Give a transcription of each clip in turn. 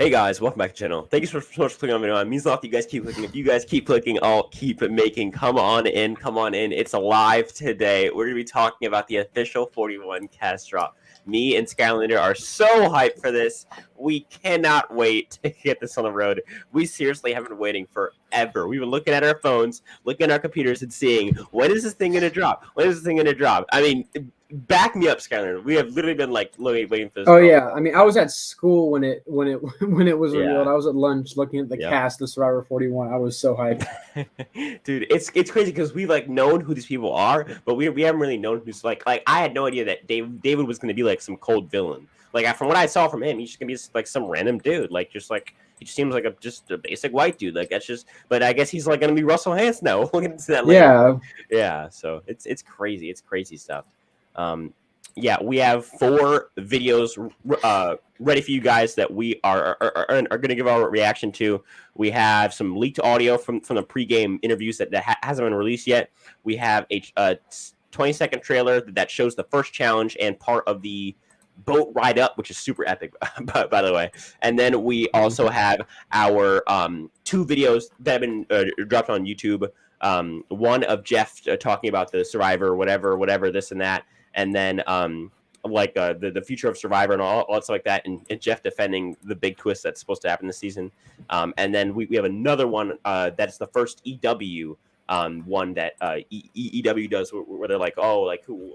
Hey guys, welcome back to the channel. Thank you so much for clicking on the video. It means a lot that you guys keep clicking. If you guys keep clicking, I'll keep making. Come on in, come on in. It's live today. We're going to be talking about the official 41 cast drop. Me and Skylander are so hyped for this. We cannot wait to get this on the road. We seriously have been waiting forever. We've been looking at our phones, looking at our computers, and seeing, when is this thing going to drop? When is this thing going to drop? I mean, back me up, Skylander. We have literally been like waiting for this. Oh yeah, I mean, I was at school when it was revealed. I was at lunch looking at the cast of Survivor 41. I was so hyped. Dude, it's crazy because we've like known who these people are, but we haven't really known who's like I had no idea that David was going to be like some cold villain. Like from what I saw from him, he's just gonna be like some random dude. Like just like he just seems like just a basic white dude. Like that's just. But I guess he's like gonna be Russell Hantz now. We'll get into that later. Yeah. So it's crazy. It's crazy stuff. Yeah, we have 4 videos ready for you guys that we are going to give our reaction to. We have some leaked audio from the pregame interviews that hasn't been released yet. We have a 20-second trailer that shows the first challenge and part of the boat ride up, which is super epic, by the way. And then we also have our 2 videos that have been dropped on YouTube. One of Jeff talking about the Survivor, whatever, this and that. And then the future of Survivor and all stuff like that, and Jeff defending the big twist that's supposed to happen this season. And then we have another one that's the first EW one that EW does where they're like, oh, like who,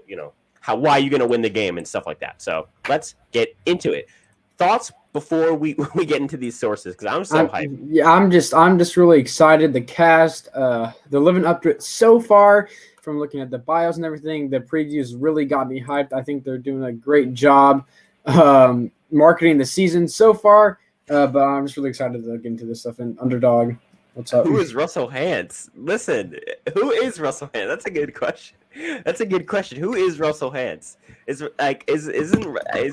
why are you going to win the game and stuff like that. So let's get into it. Thoughts before we get into these sources, because I'm so hyped. Yeah, I'm just really excited. The cast, they're living up to it so far. From looking at the bios and everything, the previews really got me hyped. I think they're doing a great job marketing the season so far. But I'm just really excited to get into this stuff. And Underdog, what's up? Who is Russell Hantz? Listen, who is Russell Hantz? That's a good question. Who is Russell Hantz?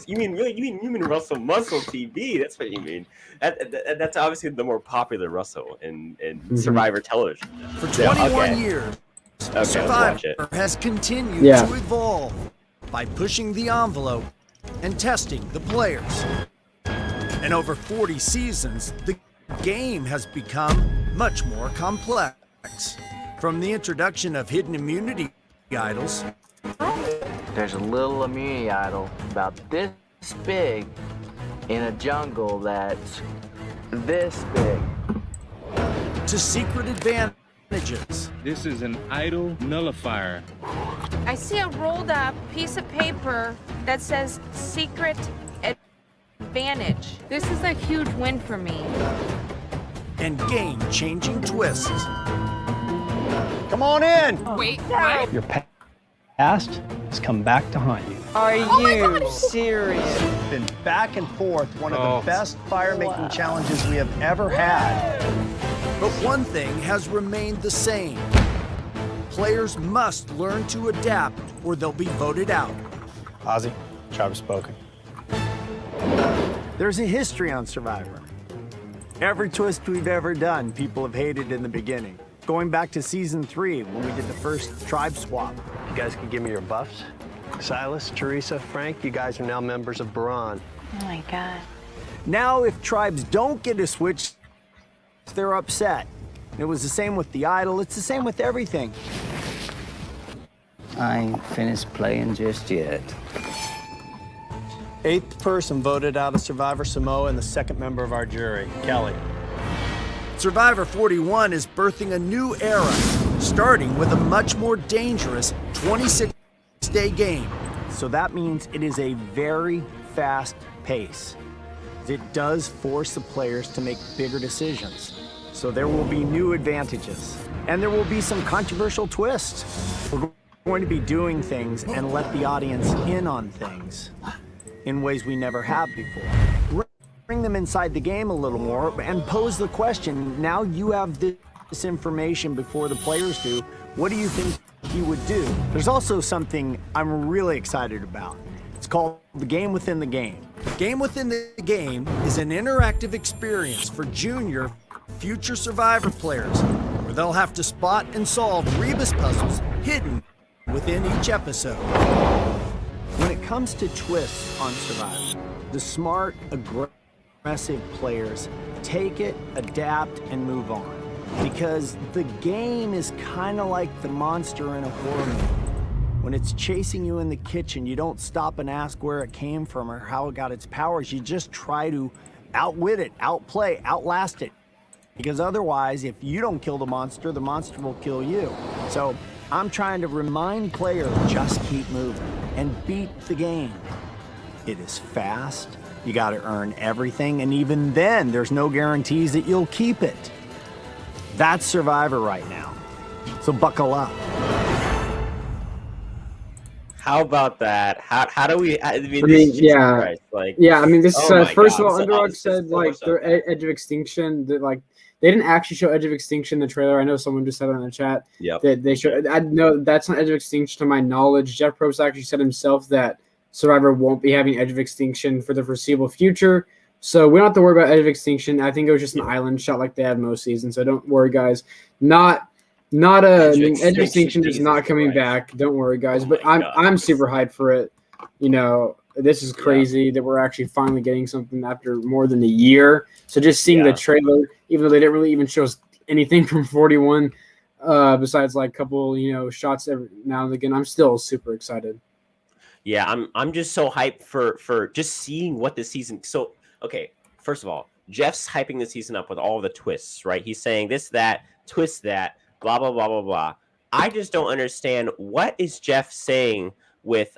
You mean Russell Muscle TV? That's what you mean. That's obviously the more popular Russell in Survivor television. For 21 years. Survivor has continued to evolve by pushing the envelope and testing the players. And over 40 seasons, the game has become much more complex. From the introduction of hidden immunity idols. There's a little immunity idol about this big in a jungle that's this big. To secret advantage. This is an idol nullifier. I see a rolled up piece of paper that says secret advantage. This is a huge win for me. And game-changing twists. Come on in. Wait, what? Your past has come back to haunt you. Are you serious? Been back and forth, one of the best fire-making challenges we have ever had. But one thing has remained the same. Players must learn to adapt or they'll be voted out. Ozzy Tribe has spoken. There's a history on Survivor. Every twist we've ever done, people have hated in the beginning. Going back to season 3, when we did the first tribe swap. You guys can give me your buffs. Silas, Teresa, Frank, you guys are now members of Baran. Oh my God. Now, if tribes don't get a switch, they're upset. It was the same with the idol. It's the same with everything. I ain't finished playing just yet. 8th person voted out of Survivor Samoa and the 2nd member of our jury, Kelly. Survivor 41 is birthing a new era, starting with a much more dangerous 26-day game. So that means it is a very fast pace. It does force the players to make bigger decisions. So there will be new advantages. And there will be some controversial twists. We're going to be doing things and let the audience in on things in ways we never have before. Bring them inside the game a little more and pose the question, now you have this information before the players do, what do you think he would do? There's also something I'm really excited about. It's called the game within the game. Game within the game is an interactive experience for junior future Survivor players where they'll have to spot and solve rebus puzzles hidden within each episode. When it comes to twists on Survivor, the smart, aggressive aggressive players take it, adapt, and move on. Because the game is kind of like the monster in a horror movie. When it's chasing you in the kitchen, you don't stop and ask where it came from or how it got its powers. You just try to outwit it, outplay, outlast it. Because otherwise, if you don't kill the monster will kill you. So I'm trying to remind players, just keep moving and beat the game. It is fast, you gotta earn everything, and even then, there's no guarantees that you'll keep it. That's Survivor right now. So buckle up. How about that? How do we? I mean, yeah, Christ, like, yeah. I mean, this oh first God, of all, Underdog this is said so like much they're stuff. Edge of Extinction. That like they didn't actually show Edge of Extinction in the trailer. I know someone just said it in the chat. Yep. That they showed. I know that's not Edge of Extinction to my knowledge. Jeff Probst actually said himself that Survivor won't be having Edge of Extinction for the foreseeable future. So we don't have to worry about Edge of Extinction. I think it was just an island shot like they have most seasons. So don't worry, guys. Edge of Extinction is not coming back. Don't worry, guys. But I'm super hyped for it. You know, this is crazy that we're actually finally getting something after more than a year. So just seeing the trailer, even though they didn't really even show us anything from 41, besides like a couple, shots every now and again, I'm still super excited. Yeah, I'm just so hyped for just seeing what this season. So okay, first of all, Jeff's hyping the season up with all the twists, right? He's saying this, that, twist that, blah blah blah blah blah. I just don't understand what is Jeff saying with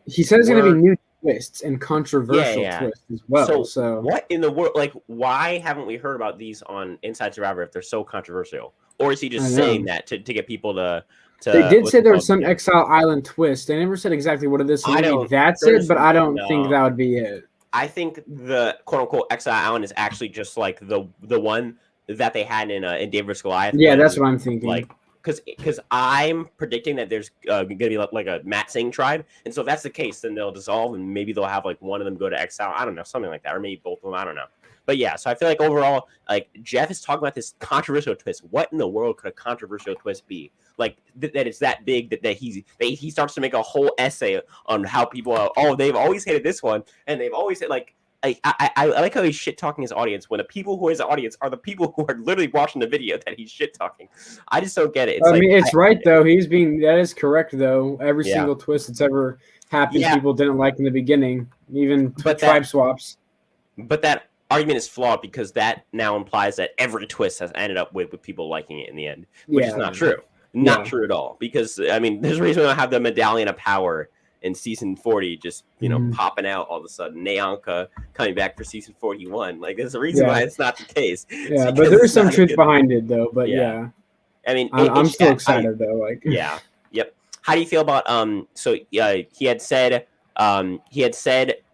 He says there's gonna be new twists and controversial twists as well. So what in the world? Like, why haven't we heard about these on Inside Survivor if they're so controversial? Or is he just saying that to get people to? They did say there was some Exile Island twist. They never said exactly what it is. So maybe that's it, but I don't think that would be it. I think the quote unquote Exile Island is actually just like the one that they had in David vs. Goliath. Yeah, that's what I'm thinking. Like, because I'm predicting that there's going to be like a Matt Singh tribe, and so if that's the case, then they'll dissolve, and maybe they'll have like one of them go to exile. I don't know, something like that, or maybe both of them. I don't know. But yeah, so I feel like overall, like Jeff is talking about this controversial twist. What in the world could a controversial twist be? Like that it's that big that he starts to make a whole essay on how people they've always hated this one, and they've always said like. I like how he's shit talking his audience when the people who are his audience are the people who are literally watching the video that he's shit talking. I just don't get it. It's right though. That is correct though. Every single twist that's ever happened, people didn't like in the beginning, even tribe swaps. But that argument is flawed because that now implies that every twist has ended up with people liking it in the end, which is not true. Not true at all. Because I mean, there's a reason I have the Medallion of Power in season 40 just popping out all of a sudden. Nayanka coming back for season 41. Like there's a reason why it's not the case. Yeah, but there is some truth behind it though. But I mean, I'm still excited though. Like yep. How do you feel about so he had said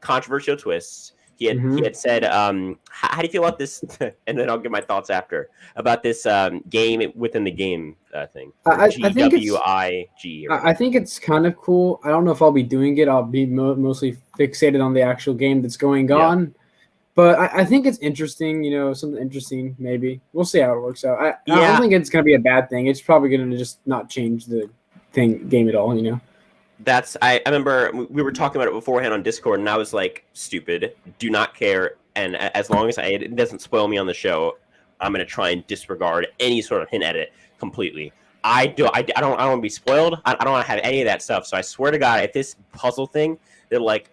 controversial twists. He had said how do you feel about this? And then I'll give my thoughts after about this game within the game thing. I think it's kind of cool. I don't know if I'll be doing it. I'll be mostly fixated on the actual game that's going on. But I think it's interesting. Something interesting. Maybe we'll see how it works out. I don't think it's gonna be a bad thing. It's probably gonna just not change the game at all. That's I remember we were talking about it beforehand on Discord, and I was like, "Stupid, do not care." And as long as it doesn't spoil me on the show, I'm gonna try and disregard any sort of hint at it completely. I don't want to be spoiled. I don't want to have any of that stuff. So I swear to God, if this puzzle thing, they're like,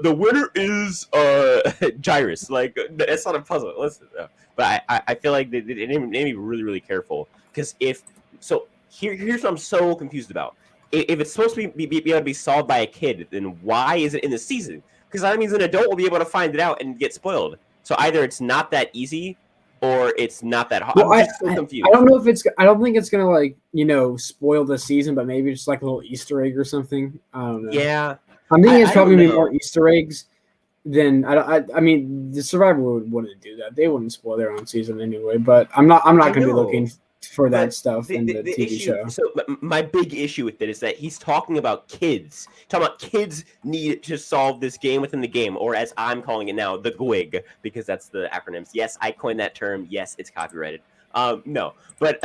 the winner is Gyrus. Like it's not a puzzle. Listen, but I feel like they need to be really really careful because here's what I'm so confused about. If it's supposed to be able to be solved by a kid, then why is it in the season? Because that means an adult will be able to find it out and get spoiled. So either it's not that easy, or it's not that hard. Well, I'm just so confused. I don't know if I don't think it's gonna like spoil the season, but maybe just like a little Easter egg or something. I don't know. Yeah, I'm thinking it's probably gonna be more Easter eggs than I mean, the Survivor wouldn't do that. They wouldn't spoil their own season anyway. But I'm not gonna be looking for that stuff in the TV show. So my big issue with it is that he's talking about kids. Kids need to solve this game within the game, or as I'm calling it now, the GWIG, because that's the acronyms. Yes, I coined that term. Yes, it's copyrighted. No, but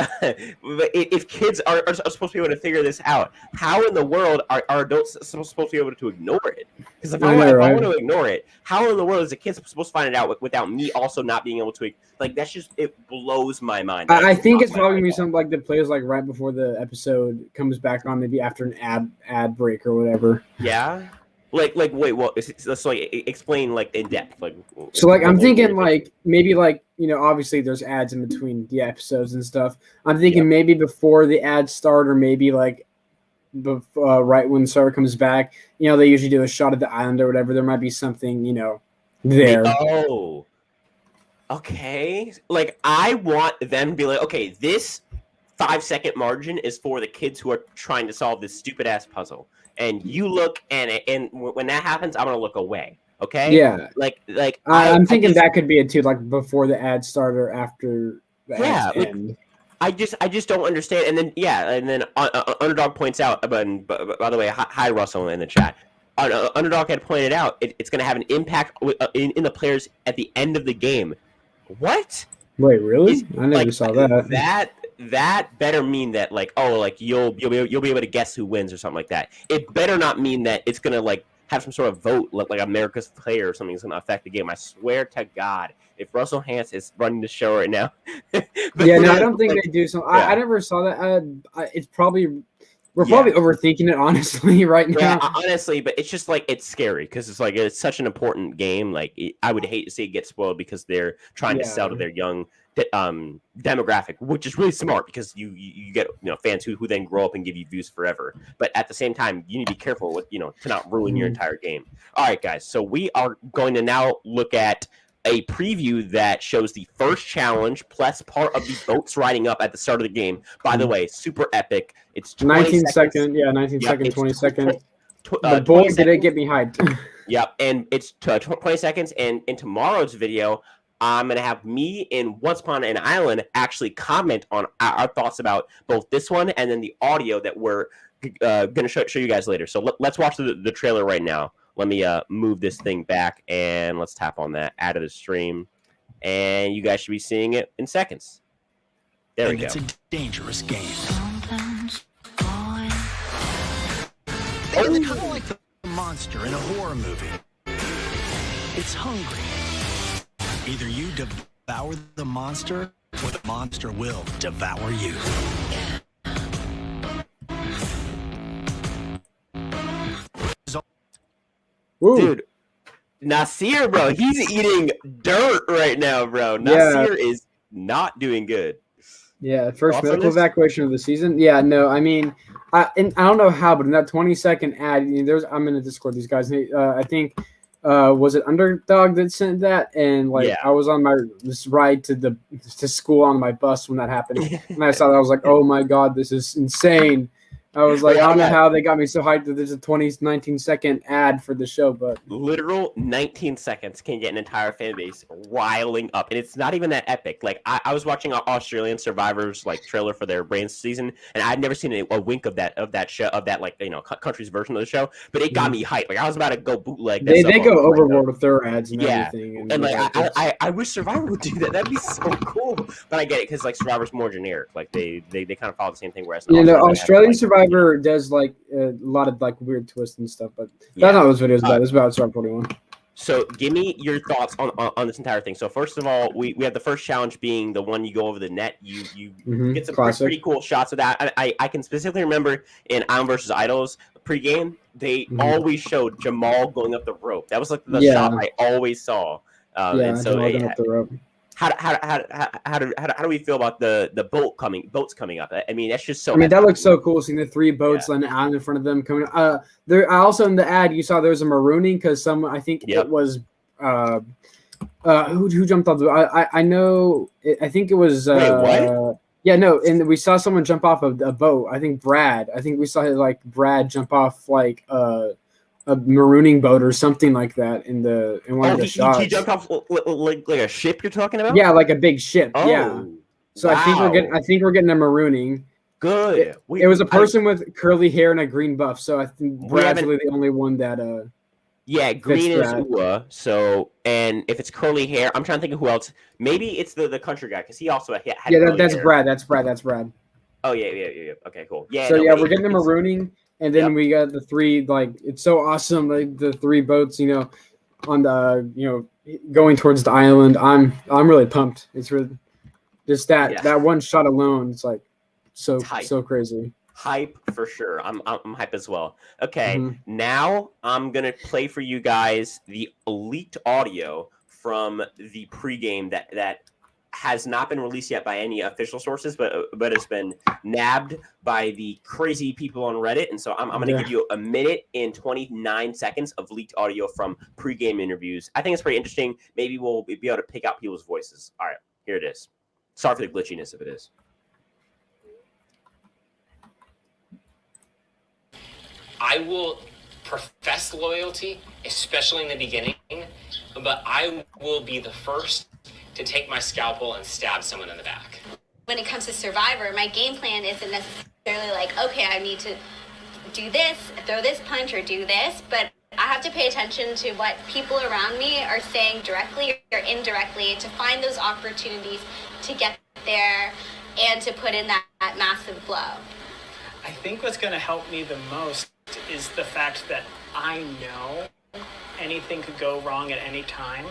if kids are supposed to be able to figure this out, how in the world are adults supposed to be able to ignore it? Because if I want to ignore it, how in the world is a kid supposed to find it out without me also not being able to? Like, that's just, it blows my mind. I think it's probably gonna be something like that plays like right before the episode comes back on, maybe after an ad break or whatever. Yeah. Like wait, well, let's like explain like in depth, like. So like I'm thinking like maybe like obviously there's ads in between the episodes and stuff. I'm thinking maybe before the ads start, or maybe like right when Sarah comes back. They usually do a shot of the island or whatever. There might be something there. Oh. Okay. Like I want them to be like, okay, this 5-second margin is for the kids who are trying to solve this stupid ass puzzle. And you look, and when that happens, I'm gonna look away. Okay. Yeah. Like I'm thinking that could be it too. Like before the ads start or after the ads end. I just don't understand. And then Underdog points out. By the way, hi Russell in the chat. Underdog had pointed out it's gonna have an impact in the players at the end of the game. What? Wait, really? I never saw that. That better mean that you'll be able to guess who wins or something like that. It better not mean that it's gonna like have some sort of vote like America's player or something is gonna affect the game. I swear to God, if Russell Hance is running the show right now. I don't think they do something. I never saw that. It's probably we're probably overthinking it honestly right now. Yeah, honestly, but it's just like it's scary because it's such an important game. Like I would hate to see it get spoiled because they're trying to sell to their young demographic, which is really smart because you get fans who then grow up and give you views forever. But at the same time, you need to be careful with to not ruin your entire game. All right, guys. So we are going to now look at a preview that shows the first challenge plus part of the boats riding up at the start of the game. By the way, super epic. It's 19 seconds. Yeah, 19 seconds, 20 seconds. But boy, did it get me hyped. Yep, and it's 20 seconds. And in tomorrow's video, I'm going to have me and Once Upon an Island actually comment on our thoughts about both this one and then the audio that we're going to show you guys later. So let's watch the trailer right now. Let me move this thing back, and let's tap on that, add to the stream, and you guys should be seeing it in seconds. There we go. It's a dangerous game. It's kind of like the monster in a horror movie. It's hungry. Either you devour the monster, or the monster will devour you. Dude, Nasir, bro, he's eating dirt right now, bro. Nasir is not doing good. Yeah, first medical evacuation of the season. Yeah, no, I mean, I don't know how, but in that 20-second ad, I'm in the Discord. These guys, I think, was it Underdog that sent that? And I was on this ride to school on my bus when that happened, and I saw that. I was like, oh my god, this is insane. I was like, I don't know how they got me so hyped that there's a 19-second ad for the show, but literal 19 seconds can get an entire fan base riling up, and it's not even that epic. Like I was watching Australian Survivors trailer for their Brains season, and I'd never seen a wink of that show country's version of the show, but it got me hyped. Like I was about to go bootleg. They go overboard with their ads and everything. And I wish Survivor would do that. That'd be so cool. But I get it because Survivor's more generic. Like they kind of follow the same thing. Whereas Australian Survivor does a lot of weird twists and stuff, but that's not what this video is about. It's about Survivor 41. So give me your thoughts on this entire thing. So first of all, we have the first challenge being the one you go over the net. You get some pretty cool shots of that. I can specifically remember in Island vs. Idols pregame, they always showed Jamal going up the rope. That was the shot I always saw. And so going up the rope. How do we feel about the boats coming up? I mean, that's just so. I mean, that looks so cool. Seeing the 3 boats on the island in front of them coming. There also in the ad you saw there was a marooning because someone, I think it was who jumped off the. I know. I think it was. Wait, what? Yeah, no, and we saw someone jump off of a boat. I think Brad. I think we saw Brad jump off a marooning boat or something like that in one of the shots. He jumped off like a ship you're talking about? Yeah, like a big ship. Yeah. So I think we're getting a marooning. Good. It was a person with curly hair and a green buff. So I think Brad's really the only one that Yeah, green is that. Ua. So, and if it's curly hair, I'm trying to think of who else. Maybe it's the country guy because he also had curly That's hair. Brad. That's Brad. Oh yeah. Okay, cool. Yeah. So No, yeah, but we're getting the marooning, and then we got the 3. Like, it's so awesome. Like the 3 boats, on the going towards the island. I'm really pumped. It's really just that one shot alone. It's like so crazy. Hype for sure. I'm hype as well. Okay, now I'm gonna play for you guys the leaked audio from the pregame that has not been released yet by any official sources, but it's been nabbed by the crazy people on Reddit. And so I'm going to give you 1 minute and 29 seconds of leaked audio from pregame interviews. I think it's pretty interesting. Maybe we'll be able to pick out people's voices. All right, here it is. Sorry for the glitchiness if it is. I will profess loyalty, especially in the beginning, but I will be the first to take my scalpel and stab someone in the back. When it comes to Survivor, my game plan isn't necessarily like, okay, I need to do this, throw this punch, or do this, but I have to pay attention to what people around me are saying directly or indirectly to find those opportunities to get there and to put in that massive blow. I think what's going to help me the most is the fact that I know anything could go wrong at any time,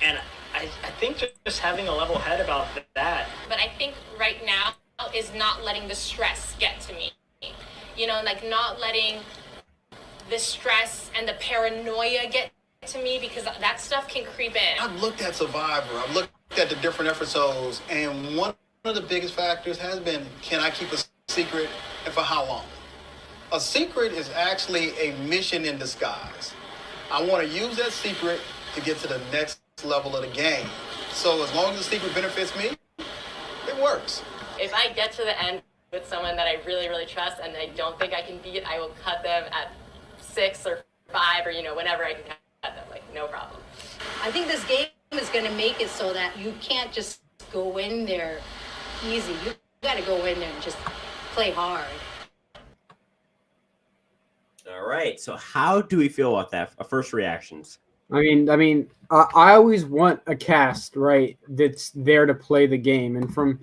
and I think just having a level head about that. But I think right now is not letting the stress get to me. Like not letting the stress and the paranoia get to me, because that stuff can creep in. I've looked at Survivor, I've looked at the different episodes, and one of the biggest factors has been, can I keep a secret and for how long? A secret is actually a mission in disguise. I want to use that secret to get to the next level of the game. So as long as the secret benefits me, it works. If I get to the end with someone that I really, really trust and I don't think I can beat, I will cut them at 6 or 5 or, whenever I can cut them, like no problem. I think this game is going to make it so that you can't just go in there easy. You got to go in there and just play hard. All right. So how do we feel about that? First reactions. I mean, I always want a cast, right, that's there to play the game. And from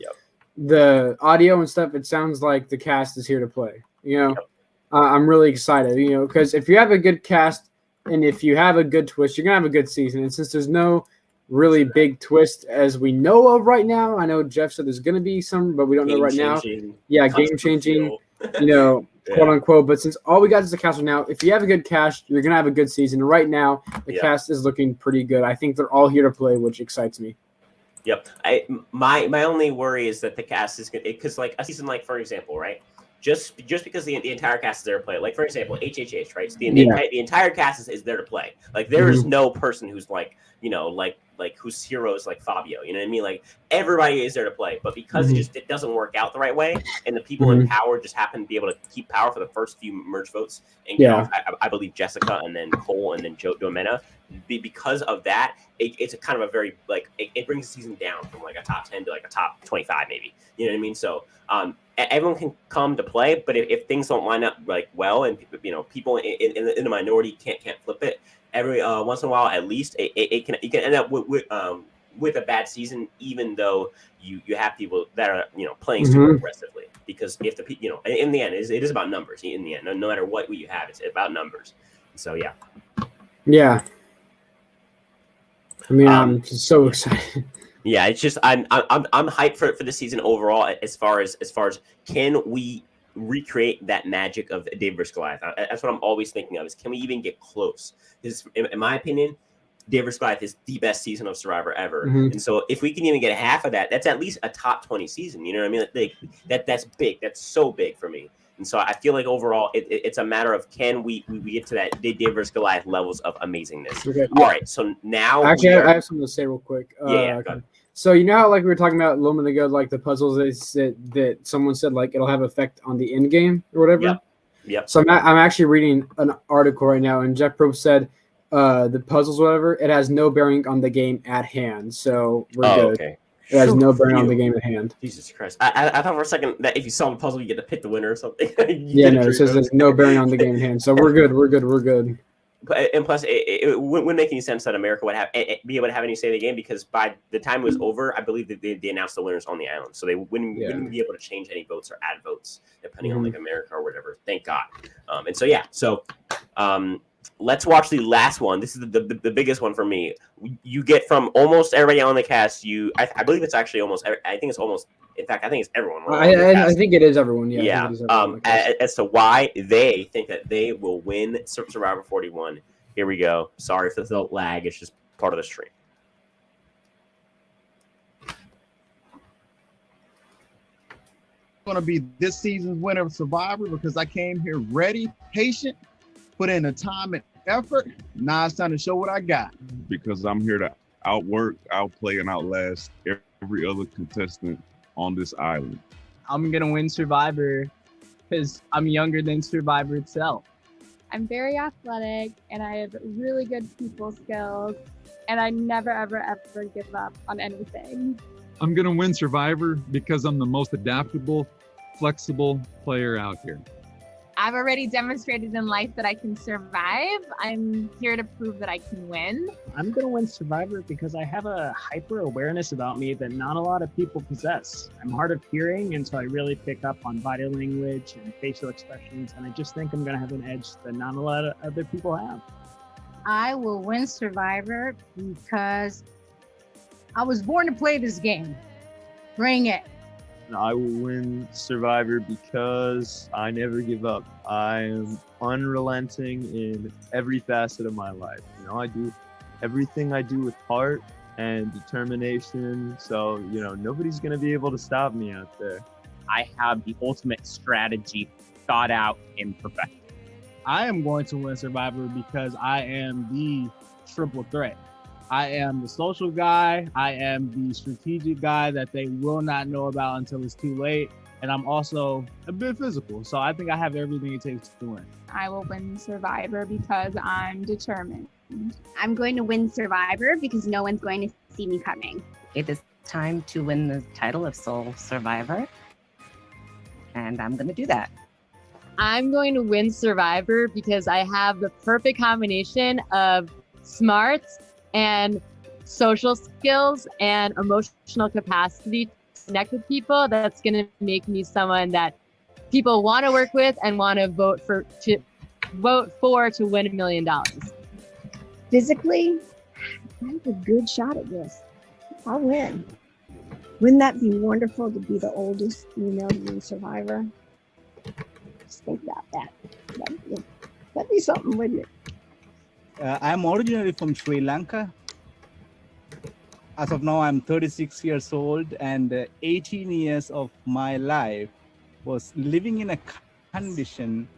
the audio and stuff, it sounds like the cast is here to play. I'm really excited, because if you have a good cast and if you have a good twist, you're going to have a good season. And since there's no really big twist as we know of right now, I know Jeff said there's going to be some, but we don't know right now. Yeah, game-changing, quote unquote. But since all we got is the cast right now, if you have a good cast, you're gonna have a good season. Right now, the cast is looking pretty good. I think they're all here to play, which excites me. Yep. My only worry is that the cast is good because, like, a season, like, for example, right? Just because the entire cast is there to play. Like, for example, HHH, right? So the entire cast is there to play. Like, there is no person who's like whose hero is like Fabio. You know what I mean? Like, everybody is there to play, but because it doesn't work out the right way, and the people in power just happen to be able to keep power for the first few merge votes, and get off, I believe Jessica and then Cole and then Joe Domena. Because of that, it's a kind of a very it brings the season down from like a top 10 to like a top 25 maybe. You know what I mean? So everyone can come to play, but if things don't line up well, and people in the minority can't flip it, every once in a while at least you can end up with a bad season, even though you have people that are playing super aggressively, because if the in the end it is about numbers. In the end, no matter what you have, it's about numbers. So yeah. I mean, I'm just so excited. Yeah, it's just I'm hyped for the season overall. As far as can we recreate that magic of David vs. Goliath? That's what I'm always thinking of, is can we even get close? Because in my opinion, David vs. Goliath is the best season of Survivor ever. And so if we can even get half of that, that's at least a top 20 season. You know what I mean? That's big. That's so big for me. And so I feel like overall it's a matter of, can we get to that David vs. Goliath levels of amazingness. Okay. All right. So now actually I have something to say real quick. Okay. So how like we were talking about a moment ago, like the puzzles that someone said like it'll have effect on the end game or whatever. Yep. So I'm actually reading an article right now, and Jeff Probst said the puzzles, whatever, it has no bearing on the game at hand. So we're good. Okay. It has no bearing on the game at hand. Jesus Christ. I thought for a second that if you solve the puzzle, you get to pick the winner or something. It says there's no bearing on the game at hand. So we're good. And plus, it wouldn't make any sense that America would be able to have any say in the game, because by the time it was over, I believe that they announced the winners on the island, so they wouldn't be able to change any votes or add votes depending on like America or whatever. Thank God. And so let's watch the last one. This is the biggest one for me. You get from almost everybody on the cast. I believe it's actually almost. I think it's almost. In fact, I think it's everyone. I think it is everyone. Yeah. Yeah. I think it is everyone as to why they think that they will win Survivor 41. Here we go. Sorry for the lag. It's just part of the stream. Going to be this season's winner of Survivor because I came here ready, patient, put in the time and effort. Now it's time to show what I got. Because I'm here to outwork, outplay, and outlast every other contestant on this island. I'm going to win Survivor because I'm younger than Survivor itself. I'm very athletic and I have really good people skills, and I never, ever give up on anything. I'm going to win Survivor because I'm the most adaptable, flexible player out here. I've already demonstrated in life that I can survive. I'm here to prove that I can win. I'm going to win Survivor because I have a hyper awareness about me that not a lot of people possess. I'm hard of hearing, and so I really pick up on body language and facial expressions, and I just think I'm going to have an edge that not a lot of other people have. I will win Survivor because I was born to play this game. Bring it. I will win Survivor because I never give up. I am unrelenting in every facet of my life. I do everything I do with heart and determination. So, nobody's going to be able to stop me out there. I have the ultimate strategy thought out and perfected. I am going to win Survivor because I am the triple threat. I am the social guy, I am the strategic guy that they will not know about until it's too late, and I'm also a bit physical, so I think I have everything it takes to win. I will win Survivor because I'm determined. I'm going to win Survivor because no one's going to see me coming. It is time to win the title of Sole Survivor, and I'm going to do that. I'm going to win Survivor because I have the perfect combination of smarts and social skills and emotional capacity to connect with people. That's going to make me someone that people want to work with and want to vote for to win $1 million. Physically, I have a good shot at this. I'll win. Wouldn't that be wonderful to be the oldest female to win Survivor? Just think about that. That'd be something, wouldn't it? I'm originally from Sri Lanka. As of now, I'm 36 years old, and 18 years of my life was living in a condition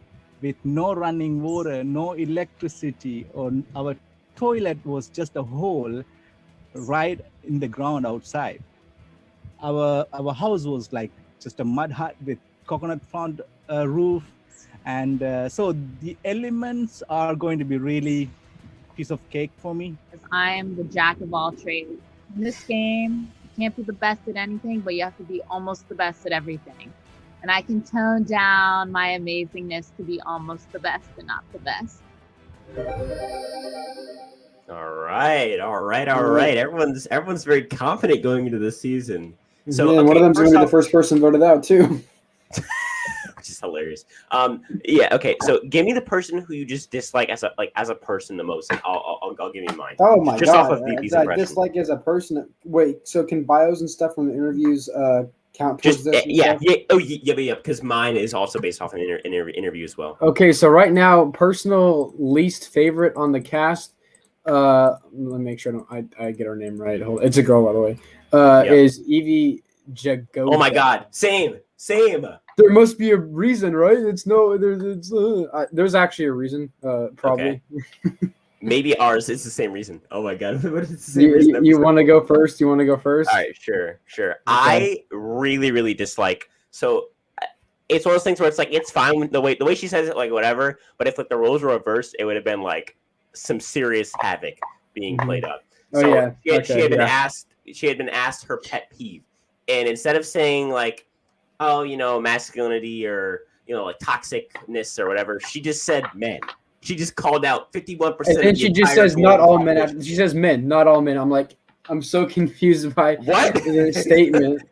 with no running water, no electricity, or our toilet was just a hole right in the ground outside. Our house was like just a mud hut with coconut front roof, and so the elements are going to be really piece of cake for me. I am the jack of all trades. In this game, you can't be the best at anything, but you have to be almost the best at everything. And I can tone down my amazingness to be almost the best and not the best. All right. Everyone's very confident going into this season. So one of them's going to be the first person voted out too. Which is hilarious. Okay. So give me the person who you just dislike as a person the most, and I'll give you mine. Oh my just god! Off of these I dislike as a person. Wait, so can bios and stuff from the interviews count towards this? Yeah. Because mine is also based off an interview as well. Okay, so right now, personal least favorite on the cast. Let me make sure I get her name right. It's a girl, by the way. Is Evie Jagoda. Oh my god! Same. There must be a reason, right? There's actually a reason, probably. Okay. Maybe ours is the same reason. Oh my god! But it's the same reason. You want to go first? All right, sure. Okay. I really dislike. So it's one of those things where it's like it's fine with the way she says it, like whatever. But if the roles were reversed, it would have been like some serious havoc being played up. So she had been asked her pet peeve, and instead of saying like, oh, masculinity or like toxicness or whatever, she just said men. She just called out 51%. And then she just says, "Not all men." She says, "Men, not all men." I'm like, I'm so confused by what the statement.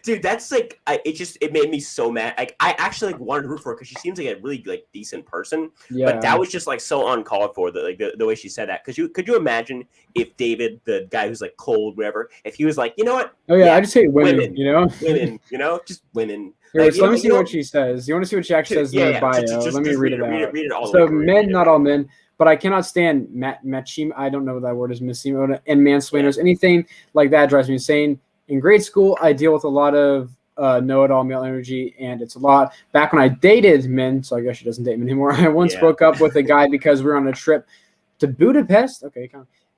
Dude, that's like, it made me so mad. Like, I actually like wanted to root for her because she seems like a really like decent person. Yeah. But that was just like so uncalled for, the way she said that. Because could you imagine if David, the guy who's like cold, whatever, if he was like, you know what? Oh yeah, I just hate women. women, just women. Here, Like, so let me see what she says. You want to see what she actually says in the bio? Let me read it out. Read it all the So way men, not all men. But I cannot stand machim. I don't know what that word is. Machim and mansplainers. Anything like that drives me insane. In grade school, I deal with a lot of know-it-all male energy, and it's a lot. Back when I dated men, so I guess she doesn't date men anymore. I once broke up with a guy because we were on a trip to Budapest. Okay,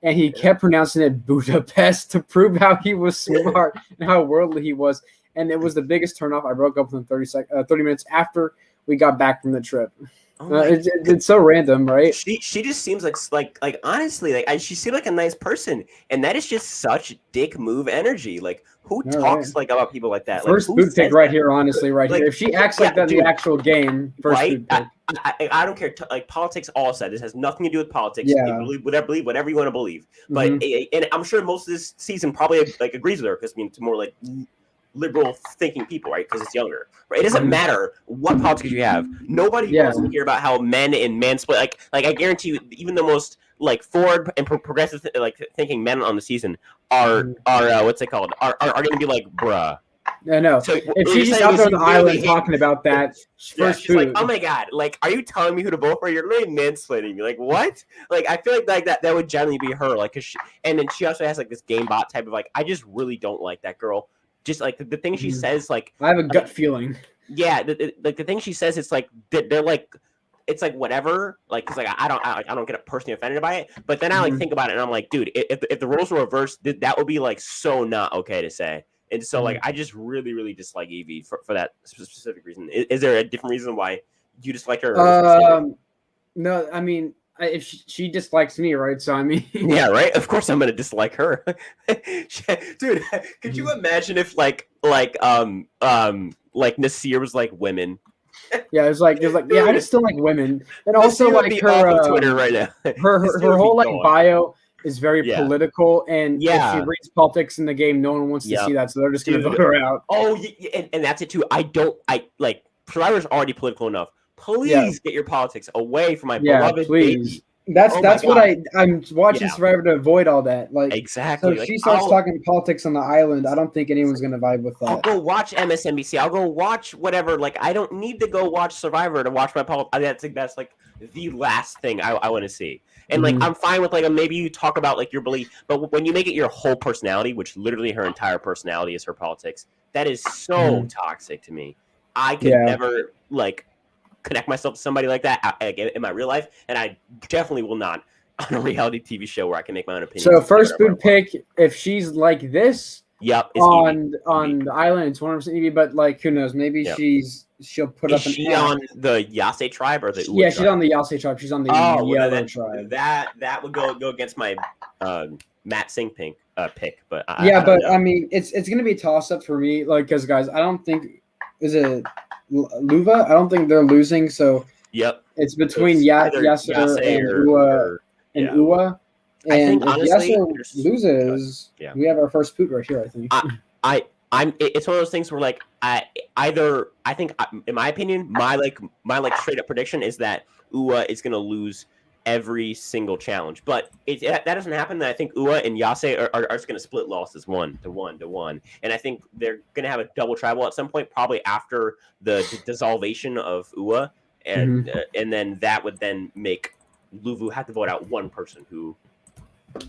and he kept pronouncing it Budapest to prove how he was smart and how worldly he was. And it was the biggest turnoff. I broke up with him 30 minutes after we got back from the trip. It's so random, right? She just seems like honestly, like she seemed like a nice person, and that is just such dick move energy. Like, who talks like about people like that? First like, boot pick right here, honestly, right here. If she acts like that in the actual game, first boot pick. I don't care. Like, politics all said. This has nothing to do with politics. Yeah. You believe whatever you want to believe. But and I'm sure most of this season probably like agrees with her because it's more like liberal thinking people, right? Because it's younger, right? It doesn't matter what politics you have. Nobody wants to hear about how men and mansplain. Like I guarantee you, even the most like forward and progressive thinking men on the season are what's it called? Are going to be like, bruh. No. So if she's just out there on the island talking about that, she's like, oh my god, like, are you telling me who to vote for? You're literally mansplaining me. Like, what? Like, I feel like that would generally be her. Like, and then she also has like this game bot type of like, I just really don't like that girl. Just like the thing she says, like, I have a gut feeling. Yeah, like the thing she says, it's like they're like, it's like whatever, like, cause like I don't get personally offended by it, but then I like think about it and I'm like, dude, if the roles were reversed, that would be like so not okay to say. And so like I just really dislike Evie for that specific reason. Is there a different reason why you dislike her? No, I mean, if she dislikes me, right? So I mean, yeah, right. Of course, I'm gonna dislike her, dude. Could you imagine if like Nasir was like women? Yeah, it's like yeah, I just still like women, and also like her Twitter right now. her whole like bio is very political, and if she reads politics in the game, no one wants to see that, so they're just gonna vote her out. Oh, and that's it too. I like Survivor's already political enough. Please get your politics away from my beloved baby. That's what I'm watching Survivor to avoid all that. Like, exactly. So if she starts talking politics on the island, I don't think anyone's gonna vibe with that. I'll go watch MSNBC. I'll go watch whatever. Like, I don't need to go watch Survivor to watch my politics. That's like the last thing I want to see. And like, I'm fine with like maybe you talk about like your belief, but when you make it your whole personality, which literally her entire personality is her politics, that is so toxic to me. I could never like connect myself to somebody like that in my real life, and I definitely will not on a reality TV show where I can make my own opinion. So first boot pick, if she's like this, on the island, it's 100% Evie. But like, who knows? Maybe she'll put up. Is she on the Yase tribe or the Ua tribe? She's on the Yase tribe. She's on the Yellow tribe. That would go against my Matt Singh pick, but I mean, it's gonna be a toss up for me, like, because guys, I don't think is Luva. I don't think they're losing. So it's between Yasser and Ua. And I think, honestly, if Yasser loses, we have our first poot right here. I think. It's one of those things where like I think in my opinion, my straight up prediction is that Ua is gonna lose every single challenge, but that doesn't happen. I think Ua and Yase are just going to split losses 1-1, and I think they're going to have a double tribal at some point, probably after the dissolvation of Ua, and then that would then make Luvu have to vote out one person who.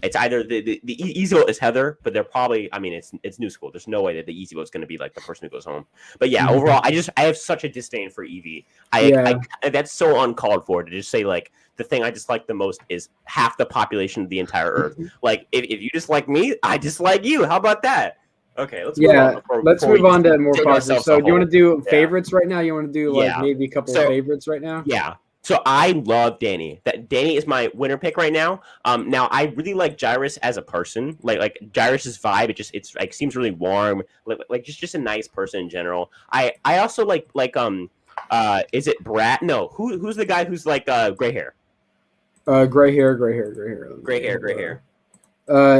It's either the easy vote is Heather, but they're probably, I mean, it's new school. There's no way that the easy vote is going to be like the person who goes home. But yeah, overall, I have such a disdain for Evie. I that's so uncalled for to just say like the thing I dislike the most is half the population of the entire Earth. Like if you dislike me, I dislike you. How about that? Okay, let's move on. Let's move on to more positive. So do you want to do favorites right now? You want to do like maybe a couple of favorites right now? Yeah. So I love Danny. Danny is my winner pick right now. Now I really like Jairus as a person. Like Jairus's vibe. It's like seems really warm. Like just a nice person in general. I also like is it Brad? No, who's the guy who's like gray hair? Gray hair. Gray hair.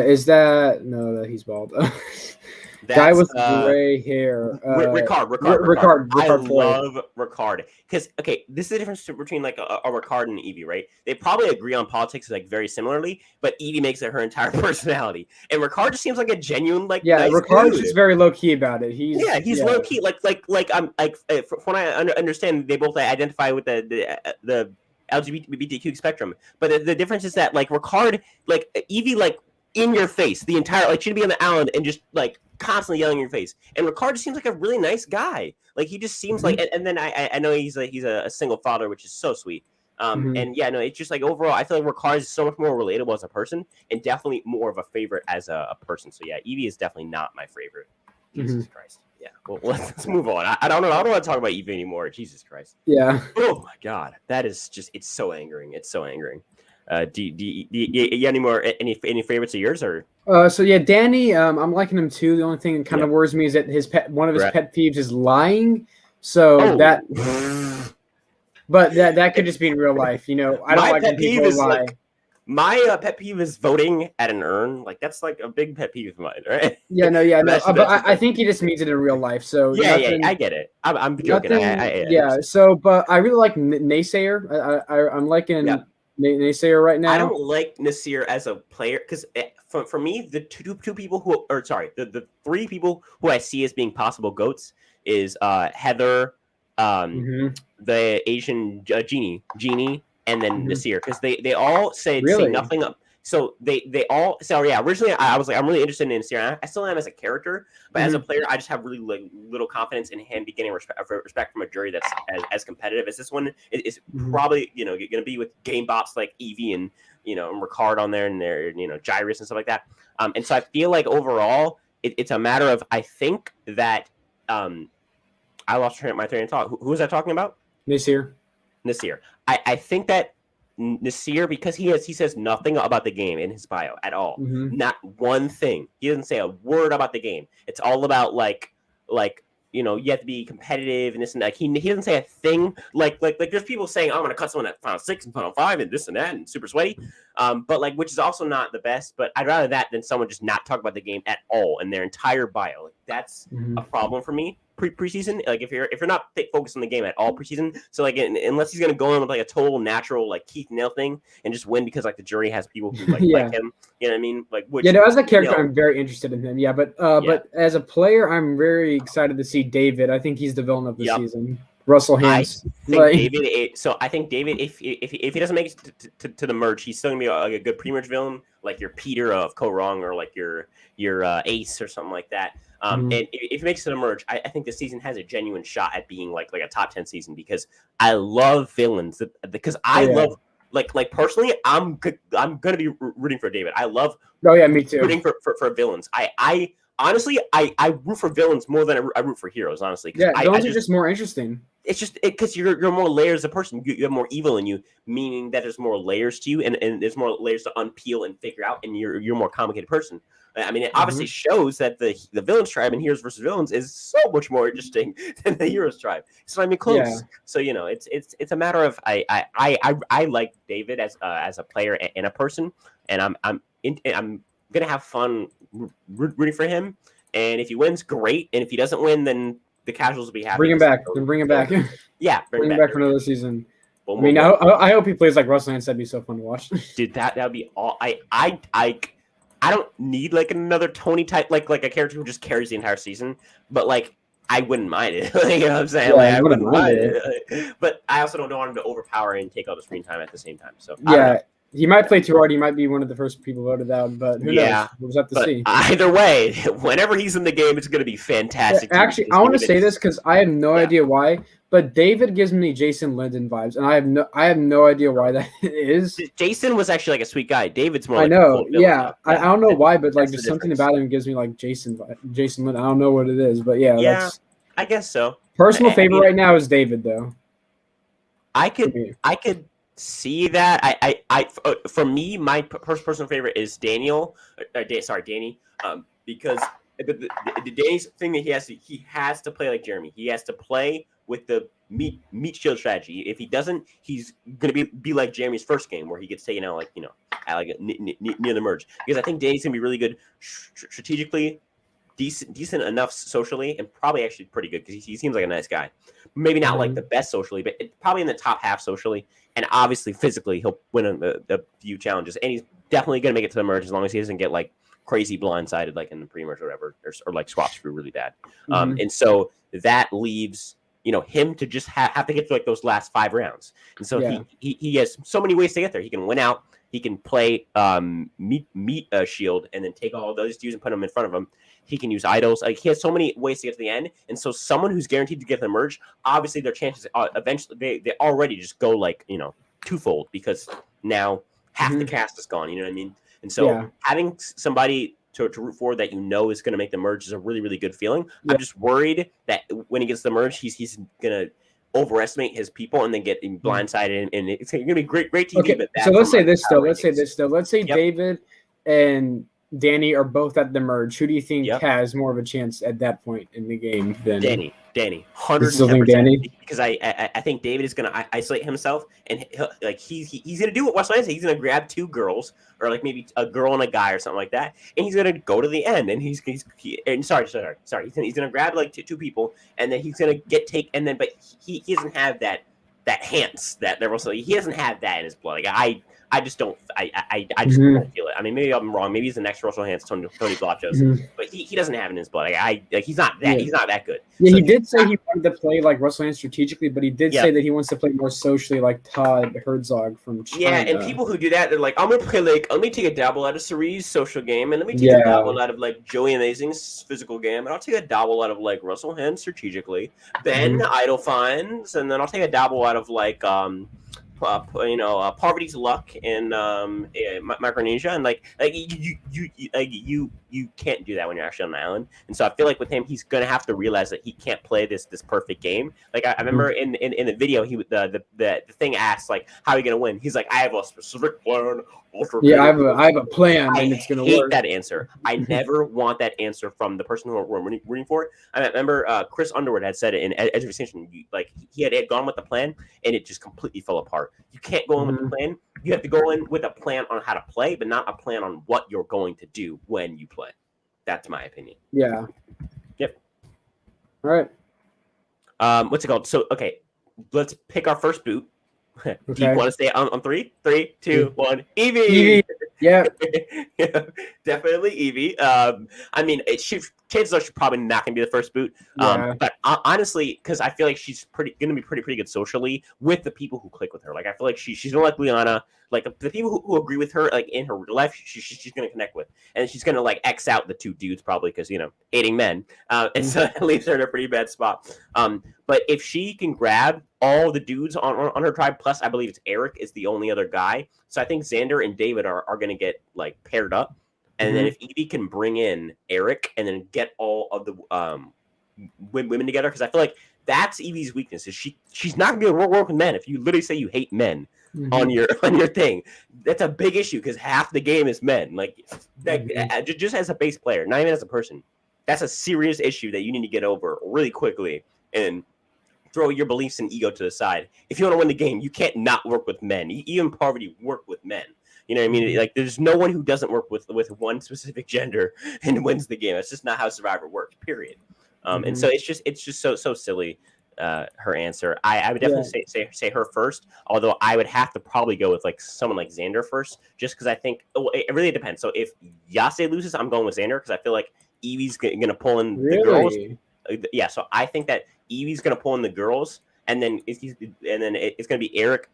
Is that no? That he's bald. That's, guy with gray hair. Ricard. I Floyd. love Ricard because this is the difference between like a Ricard and Evie, right? They probably agree on politics like very similarly, but Evie makes it her entire personality, and Ricard just seems like a genuine like nice Ricard's dude. just very low key about it. He's low key. Like I'm like from what I understand, they both identify with the LGBTQ spectrum, but the difference is that like Ricard, like Evie, like in your face the entire like she'd be on the island and just like constantly yelling in your face, and Ricard just seems like a really nice guy. Like he just seems like, and then I know he's a single father, which is so sweet. And yeah, no, it's just like overall, I feel like Ricard is so much more relatable as a person, and definitely more of a favorite as a person. So yeah, Evie is definitely not my favorite. Jesus Christ. Yeah, well, let's move on. I don't know. I don't want to talk about Evie anymore. Jesus Christ. Yeah. Oh my God, that is just it's so angering. It's so angering. Do you any more any favorites of yours or? So yeah, Danny, I'm liking him too. The only thing that kind of worries me is that one of his pet peeves is lying. So that, but that could just be in real life, you know. I don't like when people lie. My pet peeve is voting at an urn. Like that's like a big pet peeve of mine, right? Yeah, no. But I think he just means it in real life. So yeah, I get it. I'm joking. But I really like Naysayer. I'm liking Naysayer right now. I don't like Nasir as a player because for me, the two people the three people who I see as being possible goats is Heather, the Asian Genie, and then Nasir, because they all say nothing up. So they all originally I was like, I'm really interested in Nasir. I still am as a character, but as a player, I just have really little confidence in him getting respect from a jury that's as competitive as this one is. Probably going to be with game bots like Evie and and Ricard on there and their Gyrus and stuff like that. And so I feel like overall it's a matter of, I think that I lost my train of thought. Who was I talking about? Nasir. I think that Nasir, because he says nothing about the game in his bio at all. Not one thing. He doesn't say a word about the game. It's all about like you have to be competitive and this and that. He doesn't say a thing. Like there's people saying, I'm gonna cut someone at Final 6 and Final 5 and this and that and super sweaty. But like, which is also not the best, but I'd rather that than someone just not talk about the game at all in their entire bio. Like that's a problem for me. Preseason, like if you're not focused on the game at all preseason, so like unless he's gonna go in with like a total natural like Keith Nail thing and just win because like the jury has people who like him, you know what I mean? Like as a character, I'm very interested in him. But as a player, I'm very excited to see David. I think he's the villain of the season. Russell Hance. I think David, if he doesn't make it to the merge, he's still gonna be like a good pre-merge villain, like your Peter of Ko-Rong or like your Ace or something like that. And if he makes it to the merge, I think the season has a genuine shot at being like a top 10 season, because I love villains. Because I love like personally, I'm gonna be rooting for David. I love me too. Rooting for villains. I honestly I root for villains more than I root for heroes. Honestly, villains are just more interesting. It's just because you're more layers of person. You have more evil in you, meaning that there's more layers to you, and there's more layers to unpeel and figure out, and you're a more complicated person. I mean, it obviously shows that the Villains Tribe in Heroes versus Villains is so much more interesting than the Heroes Tribe. So I mean, close. Yeah. So it's a matter of I like David as a player and a person, and I'm gonna have fun rooting for him. And if he wins, great. And if he doesn't win, then the casuals will be happy. Bring him back. Bring him back. Yeah, bring him back for another season. I mean, I hope he plays like Russell Hance. That'd be so fun to watch. Dude, that'd be all. I don't need like another Tony type, like a character who just carries the entire season, but like I wouldn't mind it. You know what I'm saying? I wouldn't mind it. But I also don't want him to overpower and take all the screen time at the same time. So he might play too hard. He might be one of the first people voted out, but who knows? We'll just have to see. Either way, whenever he's in the game, it's going to be fantastic. Actually, I want to say this because I have no idea why, but David gives me Jason Linden vibes, and I have no idea why that is. Jason was actually like a sweet guy. David's more. I know, I don't know why, but like just something about him gives me like Jason Linden. I don't know what it is, but that's, I guess so. Personal favorite right now is David, though. I could see that. I for me, my personal favorite is Danny, because Danny's thing that he has to play like Jeremy. He has to play with the meat shield strategy. If he doesn't, he's gonna be like Jeremy's first game where he gets taken out near the merge. Because I think Danny's gonna be really good strategically, decent enough socially, and probably actually pretty good because he seems like a nice guy. Maybe not like the best socially, but probably in the top half socially, and obviously physically he'll win a few challenges, and he's definitely gonna make it to the merge as long as he doesn't get like crazy blindsided like in the pre-merge or whatever, or like swaps through really bad. And so that leaves him to just have to get through like those last 5 rounds. And so he has so many ways to get there. He can win out. He can play meet shield and then take all those dudes and put them in front of him. He can use idols. Like he has so many ways to get to the end. And so someone who's guaranteed to get the merge, obviously their chances eventually they already just go like twofold because now half the cast is gone. You know what I mean? And so having somebody to root for that is going to make the merge is a really, really good feeling. Yeah. I'm just worried that when he gets the merge, he's going to overestimate his people and then get blindsided, and it's going to be great TV. Okay, but so let's say this still. Let's say David and Danny are both at the merge. Who do you think has more of a chance at that point in the game than Danny? 110%. Danny? Because I think David is going to isolate himself, and he's going to do what Westland said. He's going to grab 2 girls, or like maybe a girl and a guy or something like that, and he's going to go to the end. And he's going to grab like two people, and then he's going to but he doesn't have that Hans that there was. He doesn't have that in his blood. Like I just don't. I just don't feel it. I mean, maybe I'm wrong. Maybe he's the next Russell Hans, Tony Blachos, but he doesn't have it in his blood. He's not that. He's not that good. Yeah, so he did say he wanted to play like Russell Hans strategically, but he did say that he wants to play more socially, like Todd Herzog from China. Yeah, and people who do that, they're like, I'm gonna play let me take a dabble out of Cerie's social game, and let me take a dabble out of like Joey Amazing's physical game, and I'll take a dabble out of like Russell Hans strategically, then idle finds, and then I'll take a dabble out of like Poverty's Luck in Micronesia, and like you can't do that when you're actually on an island. And so I feel like with him, he's gonna have to realize that he can't play this perfect game. Like I remember in the video, the thing asked like, how are you gonna win? He's like, I have a specific plan. I have a plan, and it's gonna work. That answer. I never want that answer from the person who I'm rooting for. I remember Chris Underwood had said it in Edge of Extinction. Like he had gone with the plan, and it just completely fell apart. You can't go in with the plan. You have to go in with a plan on how to play, but not a plan on what you're going to do when you play. That's my opinion. Yeah. Yep. All right. What's it called? So okay, let's pick our first boot. Do you want to stay on 3? 3, 2, 1. Evie. Yeah. Yeah, definitely Evie. I mean, chances are she's probably not gonna be the first boot. But honestly, because I feel like she's gonna be pretty good socially with the people who click with her. Like I feel like she's gonna like Liana. Like the people who agree with her, like in her real life, she's gonna connect with, and she's gonna like X out the 2 dudes probably because hating men, and so that leaves her in a pretty bad spot. But if she can grab all the dudes on her tribe, plus I believe it's Eric is the only other guy, so I think Xander and David are gonna get like paired up, and then if Evie can bring in Eric and then get all of the women together, because I feel like that's Evie's weakness is she's not gonna be able to work with men. If you literally say you hate men on your thing, that's a big issue because half the game is men. Like just as a base player, not even as a person, that's a serious issue that you need to get over really quickly and throw your beliefs and ego to the side. If you want to win the game, you can't not work with men. Even Poverty work with men. You know what I mean? Like there's no one who doesn't work with one specific gender and wins the game. That's just not how Survivor works. Period. And so it's just so silly. Her answer. I would definitely say her first. Although I would have to probably go with like someone like Xander first, just because I think it really depends. So if Yase loses, I'm going with Xander because I feel like Evie's gonna pull in the girls. Yeah, so I think that Evie's gonna pull in the girls, and then it's gonna be Eric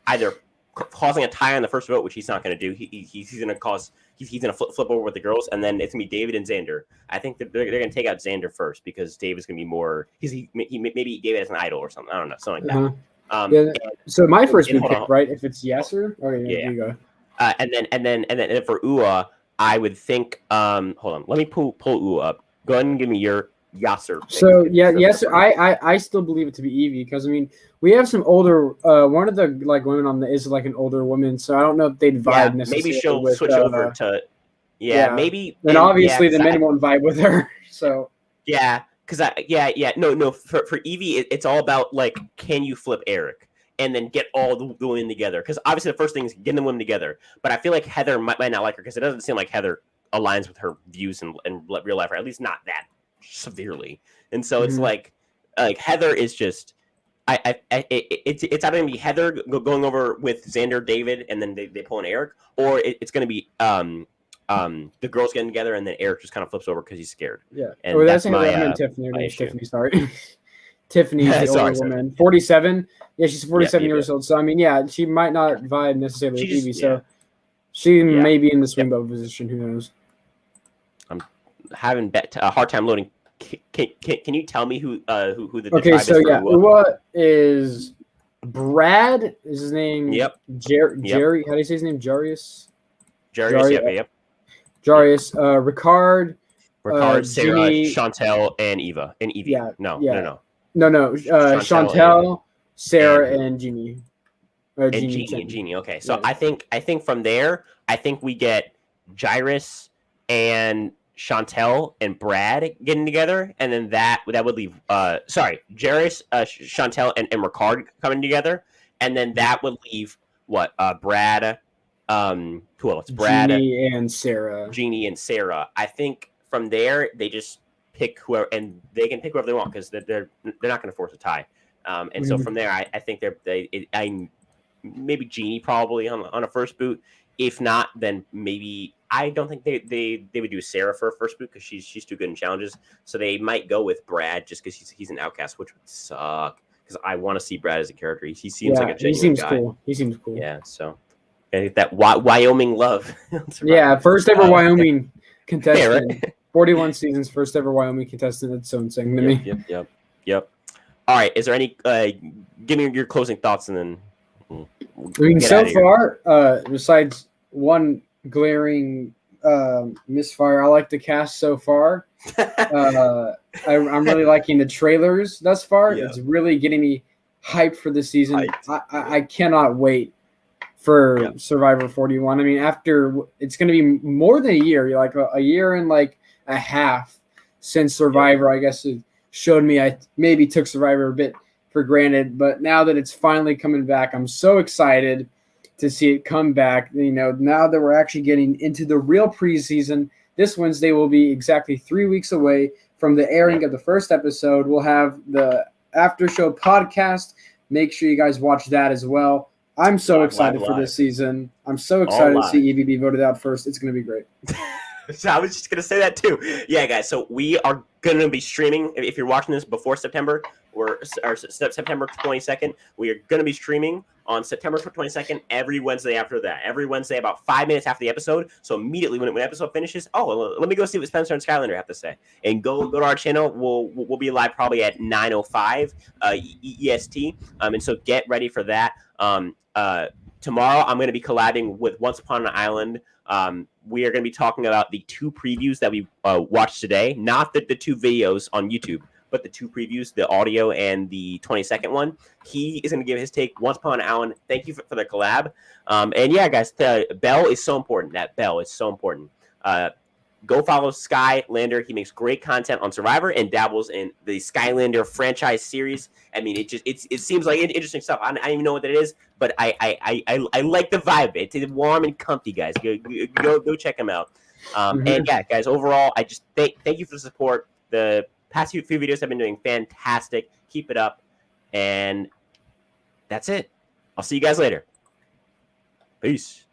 either causing a tie on the first vote, which he's not gonna do. He's gonna flip over with the girls, and then it's gonna be David and Xander. I think that they're gonna take out Xander first because David's gonna be more. Maybe David has an idol or something. I don't know, something like that. So my first pick, right? If it's Yasser, you go. And then for Ua, I would think. Hold on, let me pull Ua up. Go ahead and give me your Yasser. So yes, I still believe it to be Evie because I mean we have some older. One of the like women on the is like an older woman, so I don't know if they'd vibe necessarily. Maybe she'll switch over to. Yeah, maybe. And obviously, the 'cause men won't vibe with her. So yeah, because no. For Evie, it's all about like, can you flip Eric and then get all the women together? Because obviously, the first thing is getting the women together. But I feel like Heather might not like her because it doesn't seem like Heather aligns with her views in real life, or at least not that severely. And so it's like Heather is just. It's either gonna be Heather going over with Xander, David, and then they pull an Eric, or it's gonna be the girls getting together and then Eric just kind of flips over because he's scared. Yeah, and that's my, I meant Tiffany. my issue. Tiffany, sorry. Tiffany's the Sorry, older woman, 47. Yeah, she's 47 Yeah, years old. So I mean, yeah, she might not vibe necessarily with She just- Evie. yeah. So she may be in the swing vote position. Who knows? I'm having a hard time loading. Can you tell me who the Okay, tribe so is for yeah, Ua? Ua is Brad. Is his name? Yep. Jerry. How do you say his name? Jarius. Jarius, yep. Jarius. Ricard. Ricard, Sarah, Jeannie, Chantel, and Eva. And Evie. Yeah, No. Chantel, Sarah, and and Jeannie. And Jeannie. Okay, so I think from there, I think we get Jairus and Chantel and Brad getting together, and then that would leave Jairus, Chantel, and Ricard coming together, and then that would leave what Brad, who else? Brad, Jeannie and Sarah. I think from there they just pick whoever, and they can pick whoever they want because they're not going to force a tie. And so from there, I think I maybe Jeannie probably on a first boot. If not, then maybe I don't think they would do Sarah for a first boot because she's too good in challenges. So they might go with Brad just because he's an outcast, which would suck because I want to see Brad as a character. He seems like a genuine guy. Cool. He seems cool. Yeah. So that Wyoming love. Yeah, first ever Wyoming contestant. Yeah, right? 41 seasons, first ever Wyoming contestant. That's so insane to me. Yep. All right. Is there any? Give me your closing thoughts, and then. I mean, so far, besides one glaring misfire, I like the cast so far. I'm really liking the trailers thus far. Yeah. It's really getting me hyped for the season. I cannot wait for Survivor 41. I mean, it's going to be more than a year, like a year and like a half since Survivor. I guess it showed me I maybe took Survivor a bit for granted, but now that it's finally coming back, I'm so excited to see it come back. You know, now that we're actually getting into the real preseason, this Wednesday will be exactly 3 weeks away from the airing of the first episode. We'll have the after show podcast. Make sure you guys watch that as well. I'm so excited for this season. I'm so excited to see Evie be voted out first. It's going to be great. So I was just going to say that too. Yeah, guys. So we are going to be streaming. If you're watching this before September or September 22nd, we are going to be streaming on September 22nd every Wednesday after that. Every Wednesday about 5 minutes after the episode. So immediately when the episode finishes, let me go see what Spencer and Skylander have to say. And go to our channel. We'll be live probably at 9:05 EST. And so get ready for that. Tomorrow I'm going to be collabing with Once Upon an Island. We are going to be talking about the 2 previews that we watched today, not the 2 videos on YouTube, but the 2 previews, the audio and the 20-second one. He is going to give his take. Once Upon an Island. Thank you for the collab. And yeah, guys, the bell is so important. That bell is so important. Go follow Skylander. He makes great content on Survivor and dabbles in the Skylander franchise series. I mean, it seems like interesting stuff. I don't even know what that is, but I like the vibe. It's warm and comfy, guys. Go check him out. And yeah, guys, overall, I just thank you for the support. The past few videos have been doing fantastic. Keep it up, and that's it. I'll see you guys later. Peace.